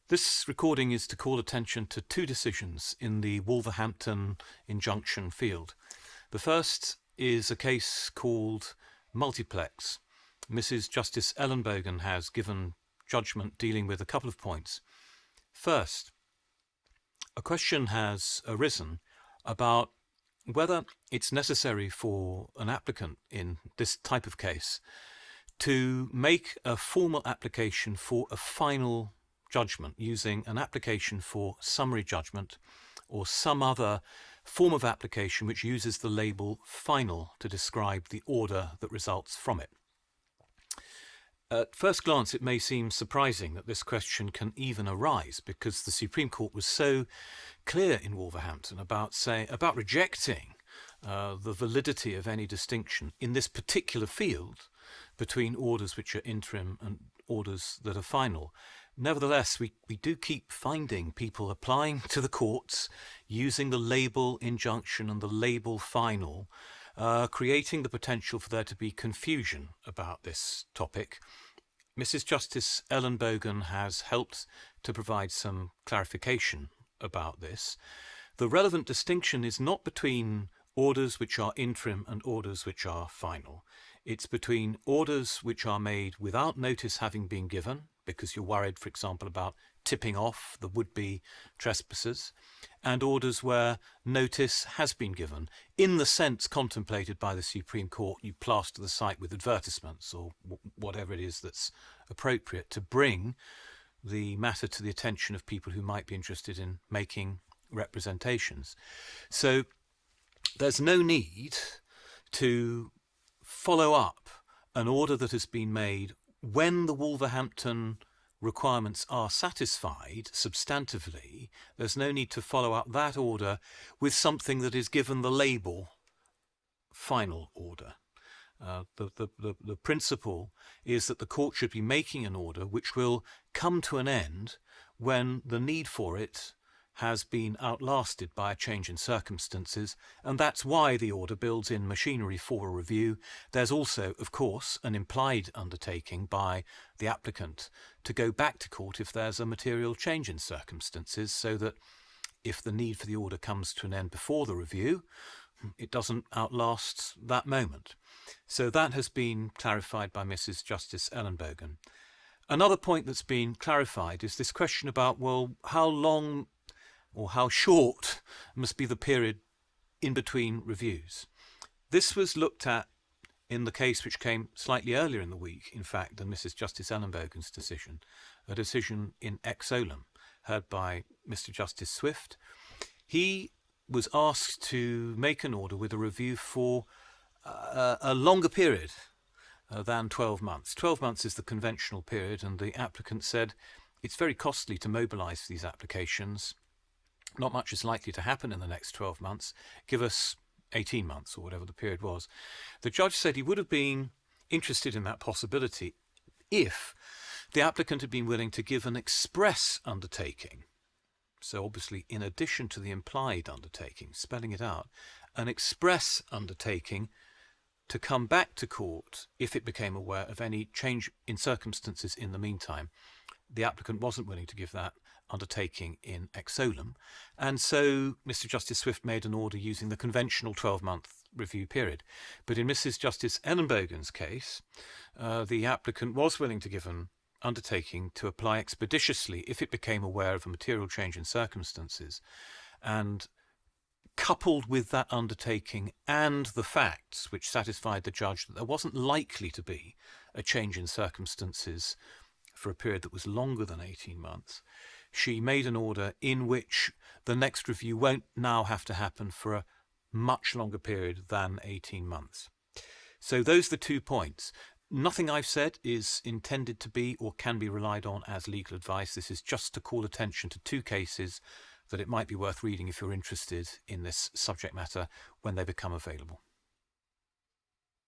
This recording is to call attention to two decisions in the Wolverhampton injunction field. The first is a case called Multiplex. Mrs. Justice Ellenbogen has given judgment dealing with a couple of points. First, a question has arisen about whether it's necessary for an applicant in this type of case to make a formal application for a final judgment using an application for summary judgment or some other form of application which uses the label final to describe the order that results from it. At first glance, it may seem surprising that this question can even arise because the Supreme Court was so clear in Wolverhampton about rejecting the validity of any distinction in this particular field between orders which are interim and orders that are final. Nevertheless, we do keep finding people applying to the courts using the label injunction and the label final, creating the potential for there to be confusion about this topic. Mrs. Justice Ellenbogen has helped to provide some clarification about this. The relevant distinction is not between orders which are interim and orders which are final. It's between orders which are made without notice having been given, because you're worried, for example, about tipping off the would-be trespassers, and orders where notice has been given. In the sense contemplated by the Supreme Court, you plaster the site with advertisements or whatever it is that's appropriate to bring the matter to the attention of people who might be interested in making representations. So there's no need to follow up an order that has been made when the Wolverhampton requirements are satisfied substantively. There's no need to follow up that order with something that is given the label final order. The principle is that the court should be making an order which will come to an end when the need for it has been outlasted by a change in circumstances, and that's why the order builds in machinery for a review. There's also, of course, an implied undertaking by the applicant to go back to court if there's a material change in circumstances, so that if the need for the order comes to an end before the review, it doesn't outlast that moment. So that has been clarified by Mrs. Justice Ellenbogen. Another point that's been clarified is this question about, well, how long or how short must be the period in between reviews. This was looked at in the case which came slightly earlier in the week, in fact, than Mrs. Justice Ellenbogen's decision, a decision in Exolum, heard by Mr. Justice Swift. He was asked to make an order with a review for a longer period than 12 months. 12 months is the conventional period, and the applicant said it's very costly to mobilise these applications. Not much is likely to happen in the next 12 months. Give us 18 months or whatever the period was. The judge said he would have been interested in that possibility if the applicant had been willing to give an express undertaking. So obviously, in addition to the implied undertaking, spelling it out, an express undertaking to come back to court if it became aware of any change in circumstances in the meantime. The applicant wasn't willing to give that undertaking in Exolum, and so Mr. Justice Swift made an order using the conventional 12-month review period. But in Mrs. Justice Ellenbogen's case, the applicant was willing to give an undertaking to apply expeditiously if it became aware of a material change in circumstances, and coupled with that undertaking and the facts which satisfied the judge that there wasn't likely to be a change in circumstances for a period that was longer than 18 months, she made an order in which the next review won't now have to happen for a much longer period than 18 months. So those are the 2 points. Nothing I've said is intended to be or can be relied on as legal advice. This is just to call attention to 2 cases that it might be worth reading if you're interested in this subject matter when they become available.